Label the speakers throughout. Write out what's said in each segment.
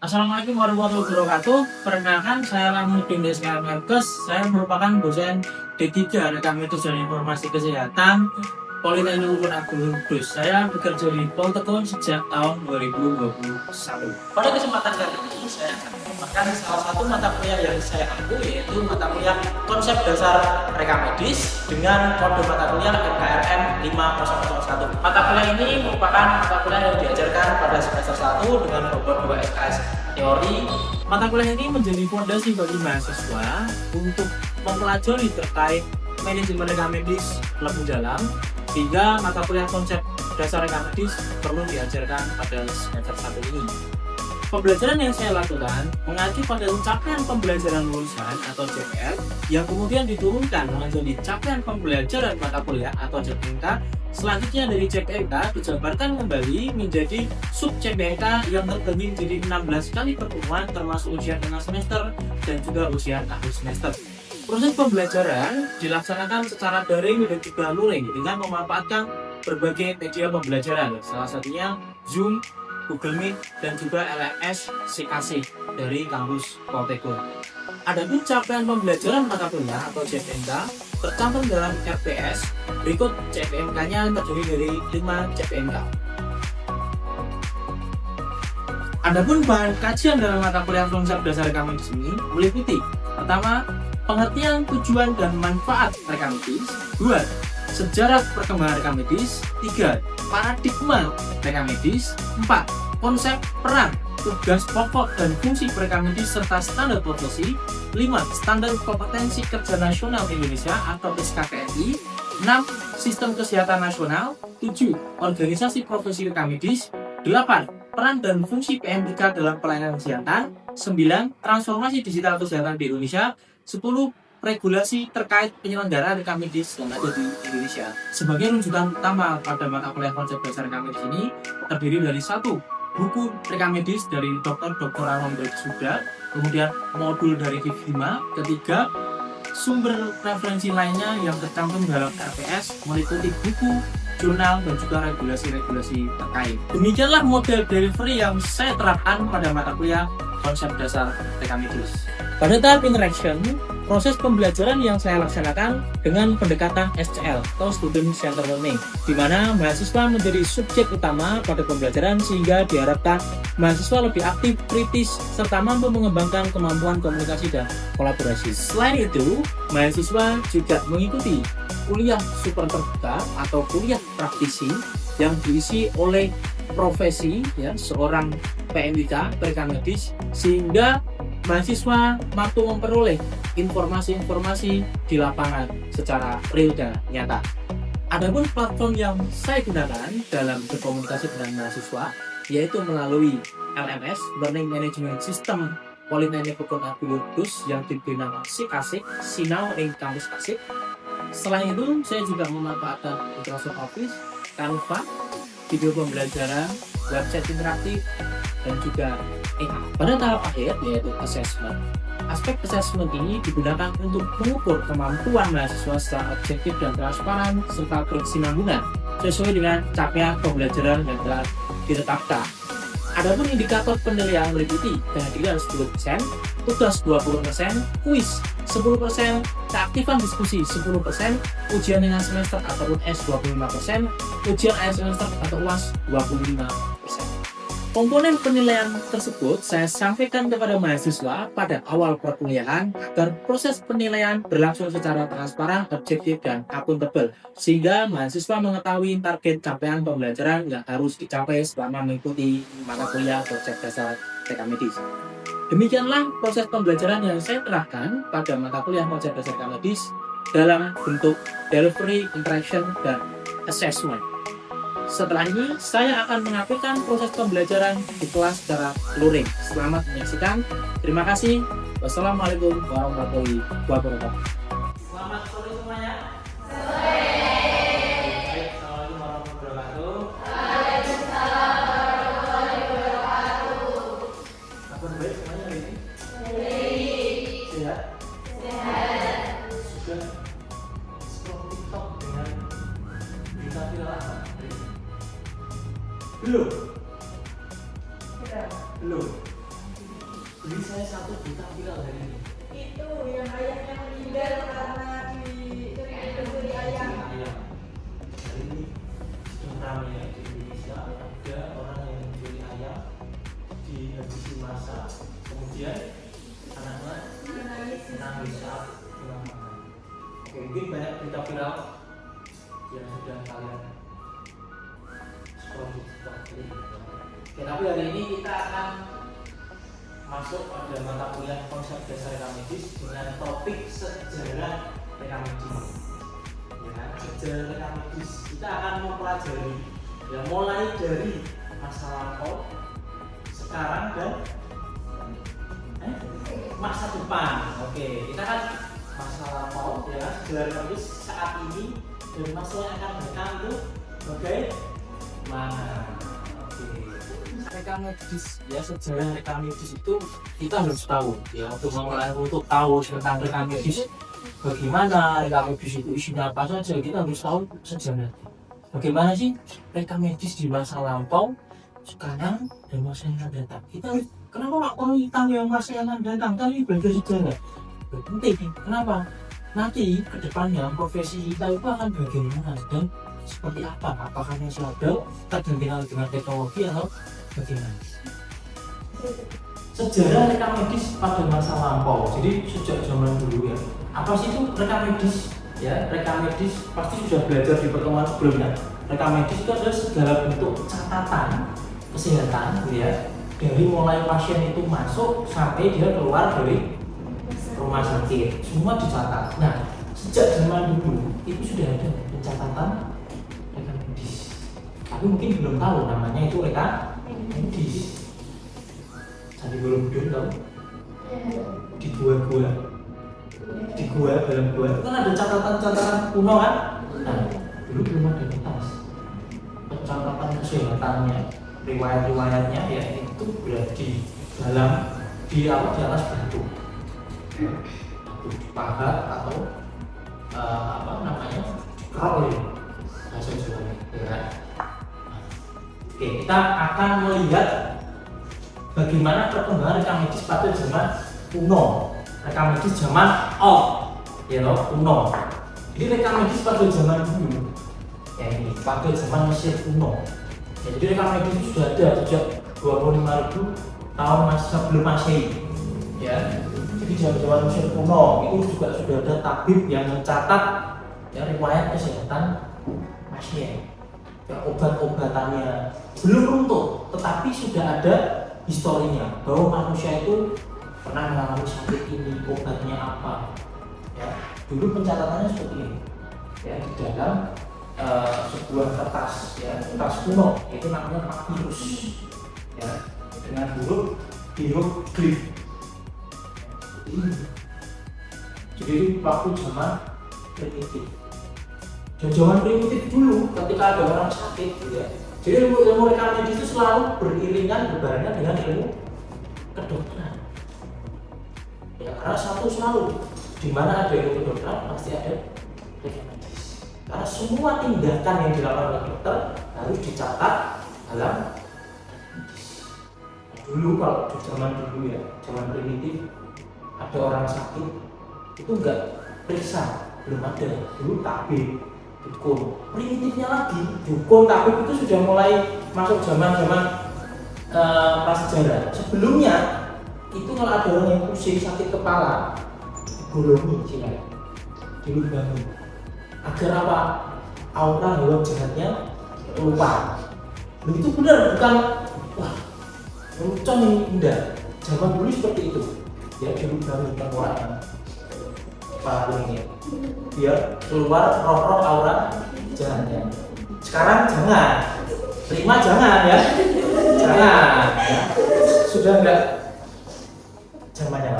Speaker 1: Assalamualaikum warahmatullahi wabarakatuh. Perkenalkan, saya Lamuddin Deska Merkes. Saya merupakan dosen D3 Rekam Medis dan Informasi Kesehatan Politeknik Unpad Agung Kudus. Saya bekerja di Poltekun sejak tahun 2021. Pada kesempatan kali ini saya akan mengembangkan salah satu mata kuliah yang saya ambil, yaitu mata kuliah Konsep Dasar Rekam Medis dengan kode mata kuliah NKRM 5001. Mata kuliah ini merupakan mata kuliah yang diajarkan pada semester 1 dengan bobot 2 SKS teori. Mata kuliah ini menjadi fondasi bagi mahasiswa untuk mempelajari terkait manajemen rekam medis lebih dalam, sehingga mata kuliah konsep dasar rekam medis perlu diajarkan pada semester 1 ini. Pembelajaran yang saya lakukan mengacu pada capaian pembelajaran lulusan atau CPL yang kemudian diturunkan menjadi capaian pembelajaran mata kuliah atau CPNK. Selanjutnya dari CPNK dijabarkan kembali menjadi sub CPNK yang terbagi menjadi 16 kali pertemuan termasuk ujian tengah semester dan juga ujian akhir semester. Proses pembelajaran dilaksanakan secara daring dan juga luring dengan memanfaatkan berbagai media pembelajaran, salah satunya Zoom, Google Meet, dan juga LMS CKC dari kampus Poltekun. Adapun capaian pembelajaran mata kuliah atau CPNK tercantum dalam RPS. Berikut CPNK-nya terdiri dari 5 CPNK. Adapun bahan kajian dalam mata kuliah konsep dasar rekam medis ini meliputi: pertama, pengertian tujuan dan manfaat rekam medis; 2, sejarah perkembangan rekam medis; 3, paradigma rekam medis; 4, konsep peran, tugas pokok dan fungsi rekam medis serta standar profesi; 5, standar kompetensi kerja nasional Indonesia atau SKKNI; 6, sistem kesehatan nasional; 7, organisasi profesi rekam medis; 8, peran dan fungsi PMIK dalam pelayanan kesehatan; 9, transformasi digital kesehatan di Indonesia; 10, regulasi terkait penyelenggaraan rekam medis yang ada di Indonesia. Sebagai rujukan utama pada mata kuliah konsep dasar rekam medis ini terdiri dari 1, buku rekam medis dari Dr. Ramon Suda, kemudian modul dari FIVIMA; ketiga, sumber referensi lainnya yang tercantum dalam RPS meliputi buku, jurnal, dan juga regulasi-regulasi terkait. Demikianlah model delivery yang saya terapkan pada mata kuliah konsep dasar rekam medis. Pada tahap interaction, proses pembelajaran yang saya laksanakan dengan pendekatan SCL atau Student Centered Learning, di mana mahasiswa menjadi subjek utama pada pembelajaran sehingga diharapkan mahasiswa lebih aktif, kritis, serta mampu mengembangkan kemampuan komunikasi dan kolaborasi. Selain itu, mahasiswa juga mengikuti kuliah super terbuka atau kuliah praktisi yang diisi oleh profesi seorang PMIK rekam medis, sehingga mahasiswa mampu memperoleh informasi-informasi di lapangan secara real dan nyata. Adapun platform yang saya gunakan dalam berkomunikasi dengan mahasiswa yaitu melalui LMS Learning Management System Politeknik Unpad Agung Kudus yang diberi nama SIKASIK, Sinau ing Kampus Asik. Selain itu, saya juga memanfaatkan Microsoft Office, Canva, video pembelajaran, website interaktif, dan juga AI. Pada tahap akhir yaitu assessment. Aspek assessment ini digunakan untuk mengukur kemampuan mahasiswa secara objektif dan transparan serta berkesinambungan sesuai dengan capaian pembelajaran yang telah ditetapkan. Adapun indikator penilaian meliputi kehadiran 10%, tugas 20%, kuis 10%, keaktifan diskusi 10%, ujian dengan semester ataupun S 25%, ujian akhir semester atau UAS 25%. Komponen penilaian tersebut saya sampaikan kepada mahasiswa pada awal perkuliahan agar proses penilaian berlangsung secara transparan, objektif, dan akuntabel, sehingga mahasiswa mengetahui target capaian pembelajaran yang harus dicapai selama mengikuti mata kuliah konsep dasar rekam medis. Demikianlah proses pembelajaran yang saya terapkan pada mata kuliah konsep dasar rekam medis dalam bentuk delivery, interaction, dan assessment. Setelah ini, saya akan mengaplikasikan proses pembelajaran di kelas secara luring. Selamat menyaksikan. Terima kasih. Wassalamualaikum warahmatullahi wabarakatuh. Selamat sore semuanya. Sore. Assalamualaikum warahmatullahi wabarakatuh.
Speaker 2: Waalaikumsalam warahmatullahi wabarakatuh.
Speaker 1: Kabar baik semuanya hari ini?
Speaker 2: Baik.
Speaker 1: Sehat?
Speaker 2: Sehat.
Speaker 1: Sudah scroll TikTok dengan berita viral apa? Belum?
Speaker 2: Sudah.
Speaker 1: Belum. beri saya satu berita viral hari ini.
Speaker 2: Itu yang ayahnya meninggal karena dicuri ayam.
Speaker 1: Hari ini sedang ramai ya di Indonesia, ada orang yang mencuri ayam dihabisi massa, kemudian anaknya menangis saat pulang makan. Oke, mungkin banyak berita viral yang sudah kalian scroll di TikTok ini. Oke, tapi hari ini kita akan masuk pada mata kuliah konsep dasar rekam medis dengan topik sejarah rekam medis. Ya kan? Sejarah rekam medis kita akan mempelajari ya mulai dari masa lampau, sekarang dan masa depan. Oke, kita kan masa lampau ya sejarah rekam medis saat ini dan masa yang akan datang itu bagaimana. Rekam medis ya, sejarah rekam medis itu kita harus tahu ya, untuk tahu tentang rekam medis bagaimana rekam medis itu isinya apa saja, kita harus tahu sejarah. Bagaimana sih rekam medis di masa lampau, sekarang dan masa yang akan datang. Kita harus, kenapa nggak perlu tahu yang masa yang akan datang? Kali belajar sejarah penting. Kenapa? Nanti ke depannya profesi kita itu akan bagaimana dan seperti apa? Apakah masih ada tergantung dengan teknologi atau bagaimana? Sejarah rekam medis pada masa lampau. Jadi sejak zaman dulu ya. Apa sih itu rekam medis? Ya, rekam medis pasti sudah belajar di pertemuan sebelumnya. Rekam medis itu adalah segala bentuk catatan kesehatan, ya, dari mulai pasien itu masuk sampai dia keluar dari rumah sakit, semua dicatat. Nah, sejak zaman dulu itu sudah ada pencatatan rekam medis. Tapi mungkin belum tahu namanya itu rekam medis. Candi Borobudur tahu? Di gua dalam gua itu kan ada catatan-catatan kuno kan? Nah, dulu belum ada kertas. Pencatatan kesehatannya, riwayat-riwayatnya ya itu berada di atas batu. Batu dipahat atau roll bahasa Jawa ya. Oke, kita akan melihat bagaimana perkembangan rekam medis pada zaman kuno, rekam medis zaman old, ya loh, kuno. Jadi rekam medis pada zaman dulu, ya ini pada zaman Mesir kuno. Ya, jadi rekam medis itu sudah ada sejak 25.000 tahun sebelum Masehi. Ya, jadi zaman Mesir kuno itu juga sudah ada tabib yang mencatat ya riwayat kesehatan pasien. Ya, obat-obatannya belum runtuh, tetapi sudah ada historinya bahwa manusia itu pernah mengalami sakit ini, obatnya apa. Ya, dulu pencatatannya seperti ini. Ya, di dalam sebuah kertas, ya, kertas kuno, itu namanya papirus. Ya, dengan huruf hieroglif. Jadi waktu zaman primitif. Dan zaman primitif dulu ketika ada orang sakit gitu ya. Jadi ilmu rekam medis itu selalu beriringan berbarengan dengan ilmu kedokteran. Ya, karena satu selalu di mana ada ilmu kedokteran pasti ada rekam medis. Karena semua tindakan yang dilakukan oleh dokter harus dicatat dalam medis. Dulu kalau di zaman dulu ya, zaman primitif ada orang sakit itu enggak periksa, belum ada. Dulu tabib, dukun. Primitifnya lagi, dukun, tabib itu sudah mulai masuk zaman-zaman prasejarah. Sebelumnya itu kalau ada orang yang pusing sakit kepala, digolongi silakan, dilubangi agar apa? Aura hawa jahatnya keluar. Begitu benar, bukan wah lucu nih, enggak. Zaman dulu seperti itu. Ya, dilubangi pengeluaran palingnya biar keluar roh-roh aura jahatnya. Sekarang jangan, terima jangan ya, jangan ya. Sudah enggak zamannya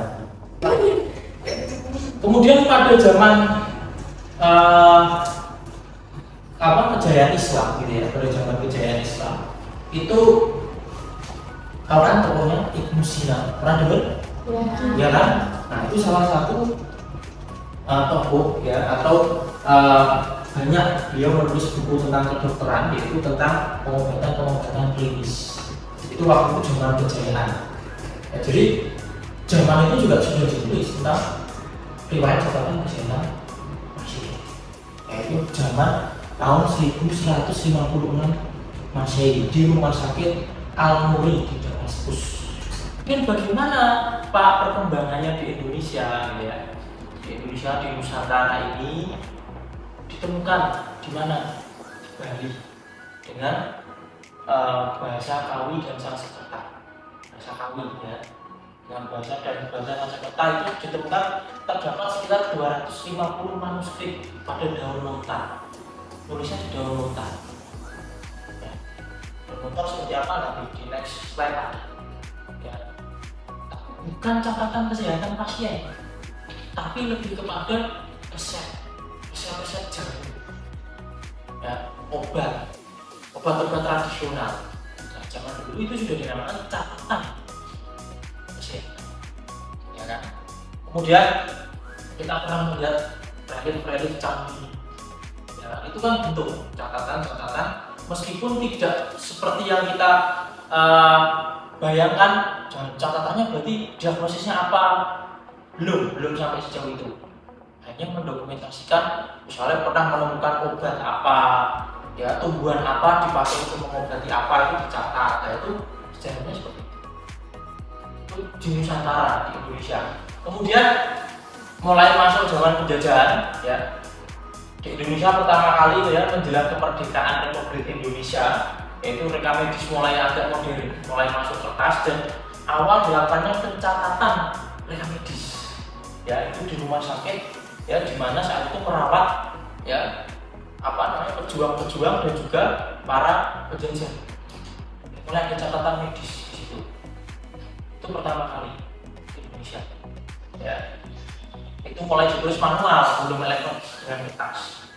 Speaker 1: lagi. Kemudian pada zaman kejayaan Islam gitu ya, pada zaman kejayaan Islam itu kawan tokohnya Ibnu Sina, pernah dengar? Ya kan? Nah, itu salah satu tokoh ya, atau banyak beliau menulis buku tentang kedokteran, yaitu tentang pengobatan klinis. Itu waktu zaman kejayaan. Ya, jadi
Speaker 3: zaman itu juga sudah ditulis tentang riwayat catatan kesehatan pasien, yaitu zaman tahun 1156 Masehi di rumah sakit Al-Nuri di Damaskus. Mungkin bagaimana Pak perkembangannya di Indonesia, gitu ya? Di Indonesia, di Nusantara ini ditemukan di mana? Di Bali dengan bahasa Kawi dan Sanskerta. Bahasa Kawi ya, dengan bahasa Sanskerta itu ditemukan terdapat sekitar 250 manuskrip pada daun lontar. Tulisnya di daun lontar. Ya. Daun lontar seperti apa nanti di next slide ada. Ya. Bukan catatan kesehatan pasien, tapi lebih kepada resep jamu, ya, obat-obat tradisional. Nah, zaman dulu itu sudah dinamakan catatan kesehatan, ya kan? Kemudian kita pernah melihat relief candi, ya, itu kan bentuk catatan meskipun tidak seperti yang kita bayangkan. Catatannya berarti diagnosisnya apa? Belum sampai sejauh itu. Hanya mendokumentasikan, misalnya pernah menemukan obat apa, ya, tumbuhan apa dipakai untuk mengobati apa, itu dicatat. Nah, itu sejarahnya seperti itu. Itu di Nusantara, di Indonesia. Kemudian mulai masuk zaman penjajahan, ya, di Indonesia pertama kali itu ya menjelang kemerdekaan Republik Indonesia, yaitu reka medis mulai agak modern, mulai masuk kertas dan awal dilakukannya pencatatan reka medis, ya, itu di rumah sakit, ya, di mana saat itu merawat, ya, pejuang-pejuang dan juga para penjajah. Mulai ada catatan medis di situ. Itu pertama kali di Indonesia, ya. Itu mulai ditulis manual, belum elektronik, dengan kertas.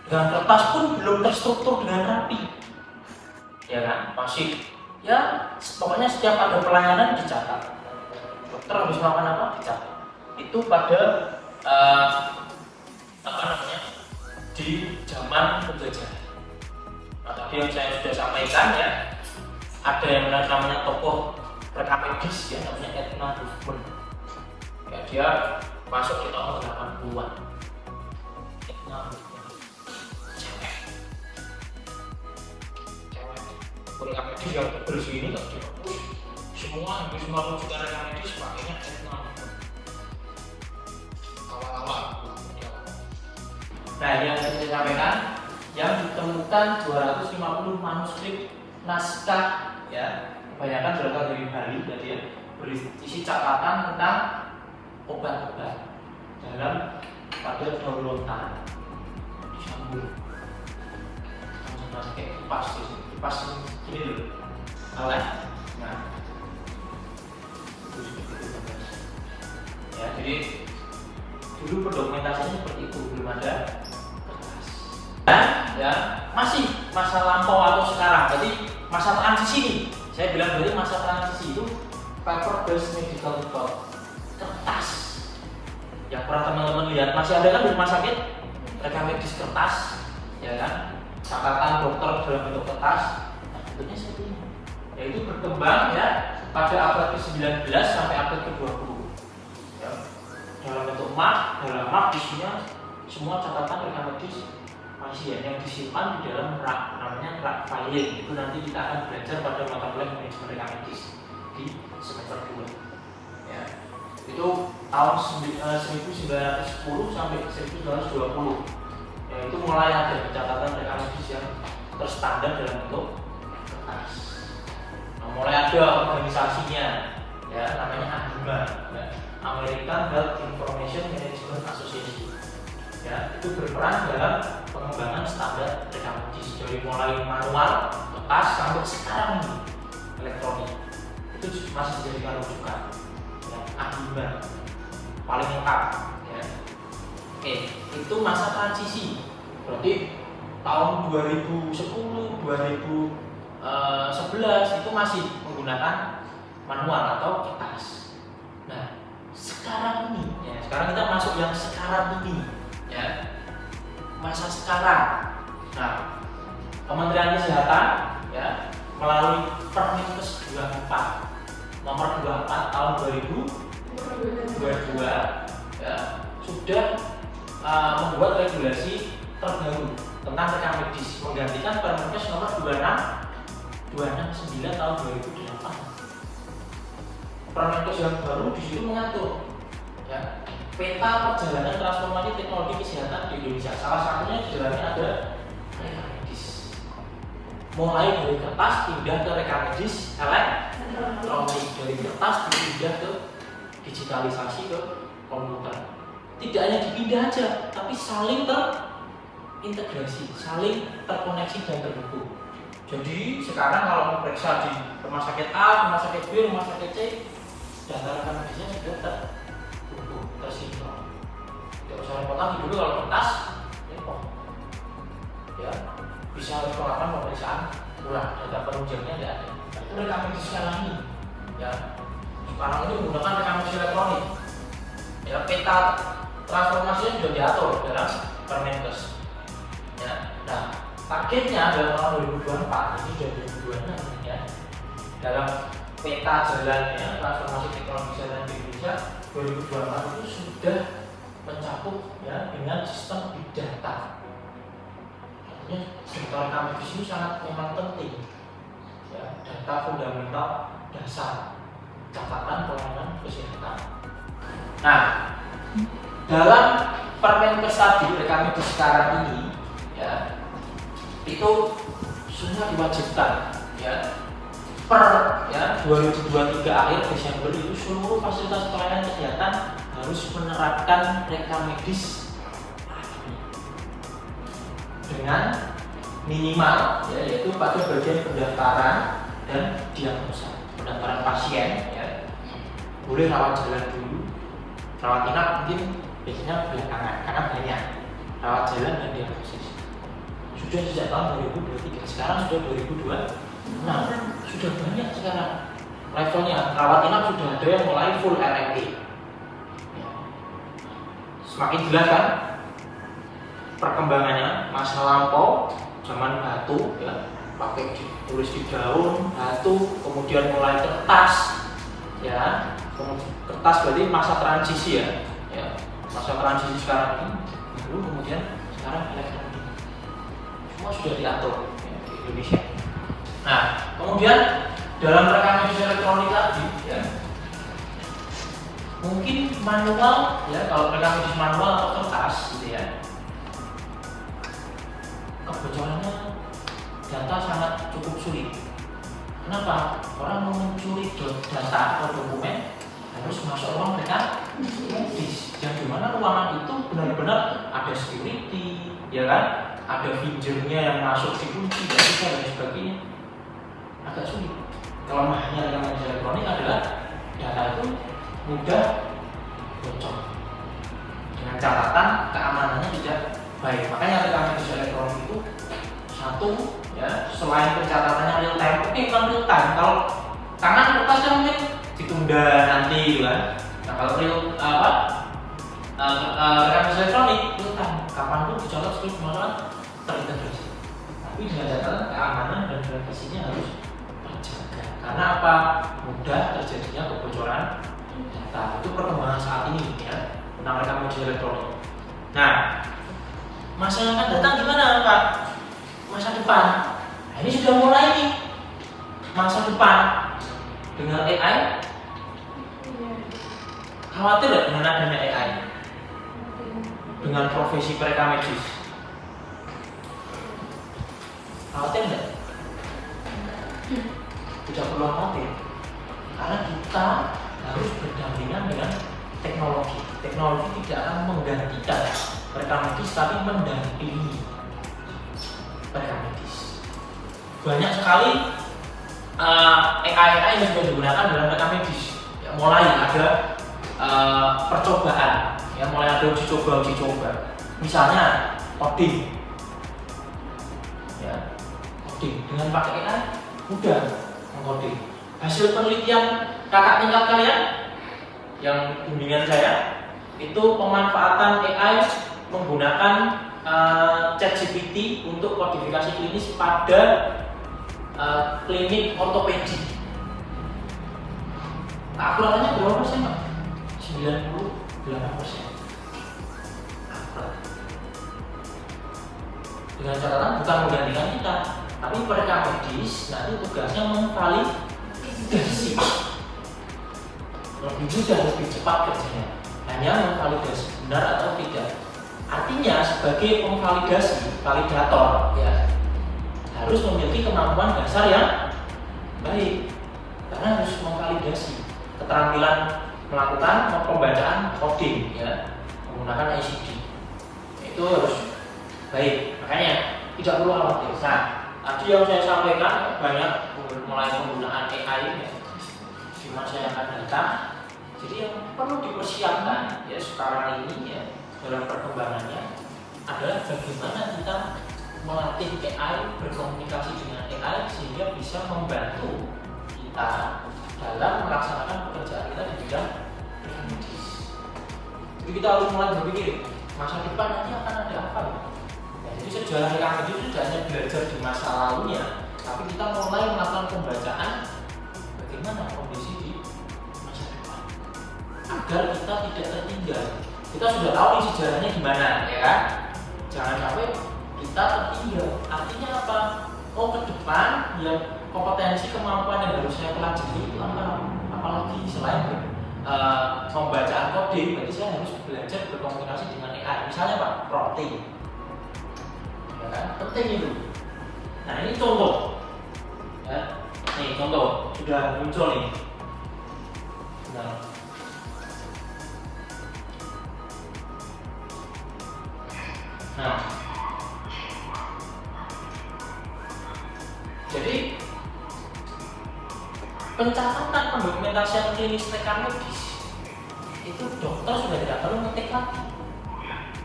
Speaker 3: Dengan kertas pun belum terstruktur dengan rapi, ya kan? Masih, ya, pokoknya setiap ada pelayanan dicatat. Dokter habis makan apa dicatat. Itu pada di zaman penjajahan. Nah, tadi yang saya sudah sampaikan, ya, ada yang namanya tokoh reka medis, ya, namanya Edna Hoffman. Ya, dia masuk di tahun 80-an. Edna Hoffman, cewek reka medis yang bersih ini kalau dihapus semua hampir semua rujukan reka medis pakainya Edna Hoffman. Awal-awal. Nah, yang saya sampaikan, yang ditemukan 250 manuskrip naskah, ya, kebanyakan berasal dari Bali, jadi ya, berisi catatan tentang obat-obat dalam pada daun lontar disambung sama kayak kipas gini loh, oleh, nah, itu seperti itu, ya. Jadi dulu pendokumentasinya seperti itu, belum ada kertas. Dan, ya, masih masa lampau atau sekarang, jadi masa transisi nih. Saya bilang dari masa transisi itu paper based medical record, kertas. Yang pernah teman-teman lihat masih ada kan di rumah sakit reka medis kertas, ya kan? Catatan dokter dalam bentuk kertas. Nah, bentuknya seperti ini. Yaitu berkembang, ya, pada abad ke-19 sampai abad ke-20. Ya, dalam bentuk map, dalam map isinya semua catatan reka medis pasien yang disimpan di dalam rak, namanya rak filing. Itu nanti kita akan belajar pada mata kuliah manajemen reka medis di semester 2. Ya, itu tahun 1910 sampai 1920. Ya, itu mulai ada catatan reka medis yang terstandar dalam bentuk kertas. Nah, mulai ada organisasinya, ya, namanya AHIMA, ya, American Health Information Management Association. Ya, itu berperan dalam pengembangan standar reka medis dari mulai manual, kertas sampai sekarang ini elektronik. Itu masih dijadikan rujukan, ya, AHIMA paling lengkap, ya. Oke, itu masa transisi. Berarti tahun 2010, 2011 itu masih menggunakan manual atau kertas. Nah, sekarang ini, ya, sekarang kita masuk yang sekarang ini, ya, masa sekarang. Nah, Kementerian Kesehatan, ya, melalui Permenkes 24 nomor 24 tahun 2019 2022 ya, sudah membuat regulasi terbaru tentang rekam medis menggantikan Permenkes nomor 269 tahun 2008. Permenkes yang baru di situ mengatur ya, peta perjalanan transformasi teknologi kesehatan di Indonesia. Salah satunya di dalamnya ada rekam medis. Mulai dari kertas pindah ke rekam medis elektronik, dari kertas dipindah ke digitalisasi ke komputer. Tidak hanya dipindah aja, tapi saling terintegrasi, saling terkoneksi dan terhubung. Jadi sekarang kalau memeriksa di rumah sakit A, rumah sakit B, rumah sakit C, data rekam medisnya sudah terhubung, tersinkron. Tidak usah repot dulu kalau kertas, repot. Ya, bisa melakukan pemeriksaan ulang, data penunjangnya tidak ada. Itu rekam medis sekarang ini. Ya, sekarang ini menggunakan rekam medis elektronik. Ya, peta transformasinya sudah diatur dalam Permenkes. Ya, nah, targetnya dalam tahun 2024 ini sudah 2026 ya. Dalam peta jalannya transformasi teknologi kesehatan di Indonesia 2024 itu sudah mencakup ya dengan sistem big data. Artinya data rekam medis ini sangat memang penting. Ya, data fundamental dasar catatan pelayanan kesehatan. Nah, dalam Permenkes tadi rekam medis sekarang ini ya, itu semua diwajibkan ya, per ya 2023 akhir Desember itu seluruh fasilitas pelayanan kesehatan harus menerapkan rekam medis dengan minimal ya, yaitu pada bagian pendaftaran dan diagnosa. Pendaftaran pasien ya, boleh rawat jalan dulu, rawat inap mungkin biasanya belakangan karena banyak rawat jalan dan diagnosis. Sudah sejak tahun 2023, sekarang sudah 2026, sudah banyak sekarang levelnya. Rawat inap sudah ada yang mulai full RMP. Ya. Semakin jelas kan perkembangannya. Masa lampau zaman batu ya, pakai tulis di daun batu, kemudian mulai kertas ya, kertas berarti masa transisi ya, masa transisi sekarang ini, lalu kemudian sekarang elektronik. Semua sudah diatur ya, di Indonesia. Nah, kemudian dalam rekam medis elektronik tadi ya, mungkin manual ya, kalau rekam medis manual atau kertas gitu ya, kebocorannya data sangat cukup sulit. Kenapa? Orang mau mencuri data atau dokumen harus masuk ruang rekam medis, yang dimana ruangan itu benar-benar ada security, ya kan? Ada fingernya yang masuk dikunci dan sebagainya. Agak sulit. Kelemahannya rekam medis elektronik adalah data itu mudah bocor. Dengan catatan keamanannya tidak baik. Makanya rekam medis elektronik itu satu ya, selain pencatatannya real time, oke bukan real time. Kalau tangan kertas kan mungkin ditunda nanti gitu kan. Nah kalau real rekam medis elektronik real time, kapan pun dicatat sebelum terintegrasi. Tapi dengan catatan keamanan dan privasinya harus terjaga. Karena apa? Mudah terjadinya kebocoran data. Itu perkembangan saat ini ya tentang rekam medis elektronik. Nah, masa yang akan datang gimana Pak? Masa depan. Nah, ini sudah mulai nih. Masa depan dengan AI. Khawatir nggak dengan adanya AI? Dengan profesi rekam medis? Khawatir nggak? Tidak perlu khawatir. Karena kita harus berdampingan dengan teknologi. Teknologi tidak akan menggantikan rekam medis, tapi mendampingi rekam medis. Banyak sekali AI yang sudah digunakan dalam rekam medis. Ya, mulai ada percobaan, ya mulai ada uji coba. Misalnya coding, ya coding dengan pakai AI mudah mengcoding. Hasil penelitian kakak tingkat kalian yang bimbingan saya itu pemanfaatan AI menggunakan ChatGPT untuk kodifikasi klinis pada klinik ortopedi. Akuratnya berapa persen Pak? 98%. Akurat. Dengan catatan bukan menggantikan kita, tapi mereka medis nanti tugasnya memvalidasi. Lebih mudah, lebih cepat kerjanya. Hanya memvalidasi benar atau tidak. Artinya sebagai pemvalidasi, validator ya harus memiliki kemampuan dasar yang baik, karena harus memvalidasi keterampilan melakukan pembacaan coding ya menggunakan ICD itu harus baik. Makanya tidak perlu khawatir. Nah, tadi yang saya sampaikan banyak mulai penggunaan AI ya, di masa yang akan datang. Jadi yang perlu dipersiapkan ya sekarang ini ya dalam perkembangannya adalah bagaimana kita melatih AI berkomunikasi dengan AI sehingga bisa membantu kita dalam melaksanakan pekerjaan kita di bidang medis. Jadi kita harus mulai berpikir masa depan nanti akan ada apa ya? Jadi sejarah rekam medis itu tidak hanya belajar di masa lalunya, tapi kita mulai melakukan pembacaan bagaimana kondisi di masa depan agar kita tidak tertinggal. Kita sudah tahu nih sejarahnya gimana, ya kan? Jangan sampai kita tertinggal. Artinya apa? Oh, ke depan ya kompetensi kemampuan yang harus saya pelajari itu apa? Apalagi selain pembacaan kode, berarti saya harus belajar berkomunikasi dengan AI. Misalnya Pak, protein, ya kan? Penting itu. Nah ini contoh, ya. Nih contoh sudah muncul nih. Nah, jadi pencatatan pendokumentasian klinis rekam medis itu dokter sudah tidak perlu ngetik lagi,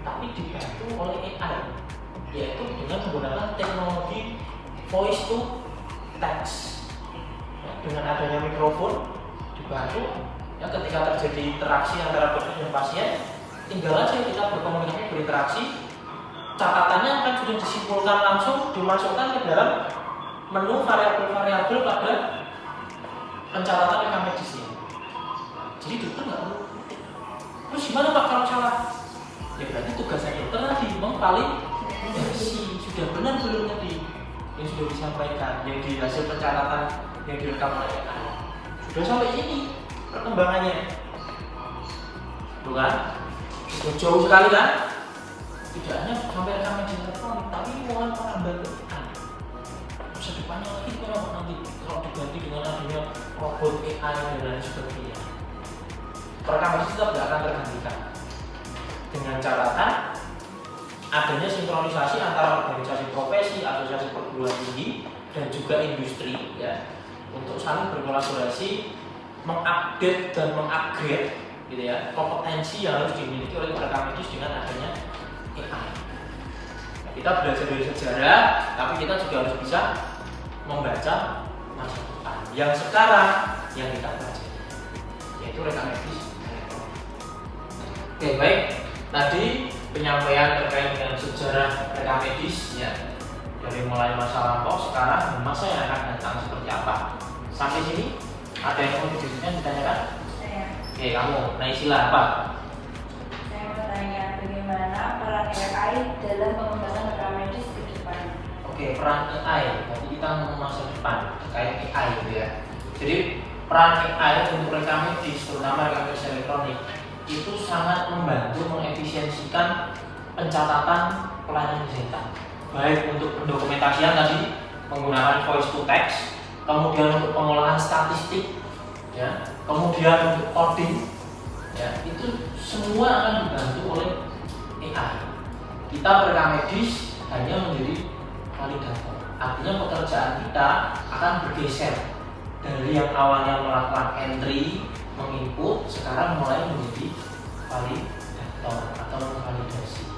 Speaker 3: tapi dibantu oleh AI, yaitu dengan menggunakan teknologi voice to text. Ya, dengan adanya mikrofon dibantu ya ketika terjadi interaksi antara dokter dan pasien, tinggal aja kita berkomunikasi berinteraksi. Catatannya akan sudah disimpulkan langsung dimasukkan ke dalam menu variabel-variabel pada pencatatan rekam medisnya. Jadi dokter nggak perlu. Terus gimana Pak kalau salah? Ya berarti tugasnya dokter tadi memvalidasi sudah benar belum tadi yang sudah disampaikan, yang di hasil pencatatan yang direkam oleh AI. Sudah sampai sini perkembangannya, bukan? Sudah jauh sekali kan? Tidak hanya sampai rekam medis elektronik, tapi mulai penambahan AI. Masa depannya lagi kenapa nanti kalau diganti dengan adanya robot AI dan lain sebagainya. Rekam medis tetap tidak akan tergantikan. Dengan catatan adanya sinkronisasi antara organisasi profesi, asosiasi perguruan tinggi, dan juga industri ya untuk saling berkolaborasi, mengupdate dan mengupgrade gitu ya kompetensi yang harus dimiliki oleh rekam medis dengan adanya AI. Nah, kita belajar dari sejarah, tapi kita juga harus bisa membaca masa depan yang sekarang yang kita pelajari, yaitu rekam medis elektronik. Oke, baik. Tadi penyampaian terkait dengan sejarah rekam medis ya, dari mulai masa lampau, sekarang, dan masa yang akan datang seperti apa. Sampai sini ada yang mau ditanyakan?
Speaker 2: Saya.
Speaker 3: Oke, kamu. Nah, istilah apa?
Speaker 2: Saya mau tanya bagaimana peran AI dalam pengembangan rekam medis ke depan.
Speaker 3: Oke, peran AI. Nanti kita ngomong masa depan terkait AI gitu ya. Jadi peran AI untuk rekam medis, terutama rekam medis elektronik, itu sangat membantu mengefisiensikan pencatatan pelayanan kesehatan. Baik untuk pendokumentasian tadi menggunakan voice to text, kemudian untuk pengolahan statistik, ya, kemudian untuk coding, ya, itu semua akan dibantu oleh AI. Kita rekam medis hanya menjadi validator. Artinya pekerjaan kita akan bergeser dari yang awalnya melakukan entry, menginput, sekarang mulai menjadi validator atau memvalidasi.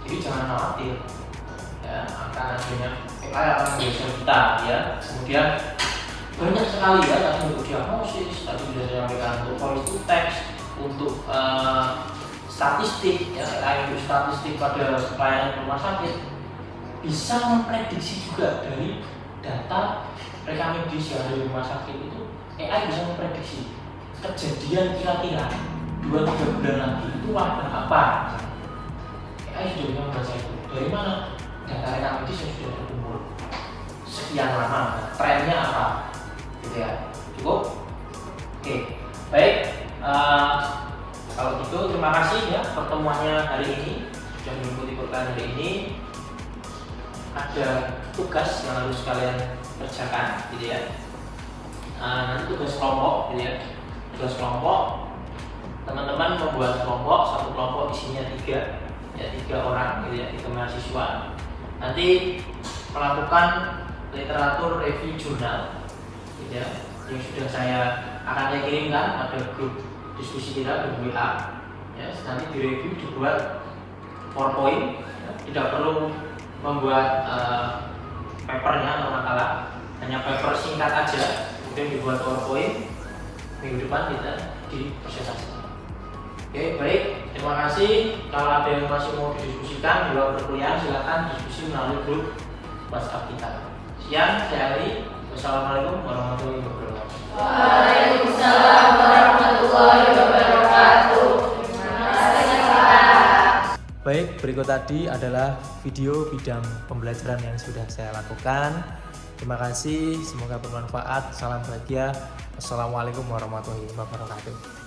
Speaker 3: Jadi jangan khawatir, ya, akan adanya AI akan menggeser kita, ya. Kemudian banyak sekali ya tadi untuk diagnosis, tadi sudah saya sampaikan untuk voice to text, untuk statistik, ya, untuk statistik pada pelayanan rumah sakit, bisa memprediksi juga dari data rekam medis yang ada di rumah sakit itu. AI bisa memprediksi kejadian kira-kira 2-3 bulan lagi itu wadah apa? AI sudah bisa membaca itu. Dari mana? Data rekam medis yang sudah terkumpul sekian lama, trennya apa? Gitu ya. Cukup? Oke, baik. Kalau gitu terima kasih ya pertemuannya hari ini, sudah mengikuti pertemuan hari ini. Ada tugas yang harus kalian kerjakan, gitu ya. Nanti tugas kelompok, gitu ya. Tugas kelompok, teman-teman membuat kelompok, satu kelompok isinya 3 orang, gitu ya, 3 mahasiswa. Nanti melakukan literatur review jurnal, gitu ya, yang sudah saya kirimkan pada grup diskusi kita di WA. Ya, nanti direview, dibuat PowerPoint, ya, tidak perlu membuat papernya atau makalah, hanya paper singkat aja, kemudian dibuat PowerPoint. Minggu depan kita dipresentasikan. Oke, baik, terima kasih. Kalau ada yang masih mau didiskusikan di luar perkuliahan, silakan diskusi melalui grup WhatsApp kita. Sekian, saya Ali. Wassalamualaikum warahmatullahi wabarakatuh.
Speaker 2: Waalaikumsalam warahmatullahi wabarakatuh.
Speaker 1: Baik, berikut tadi adalah video bidang pembelajaran yang sudah saya lakukan. Terima kasih, semoga bermanfaat. Salam bahagia. Wassalamualaikum warahmatullahi wabarakatuh.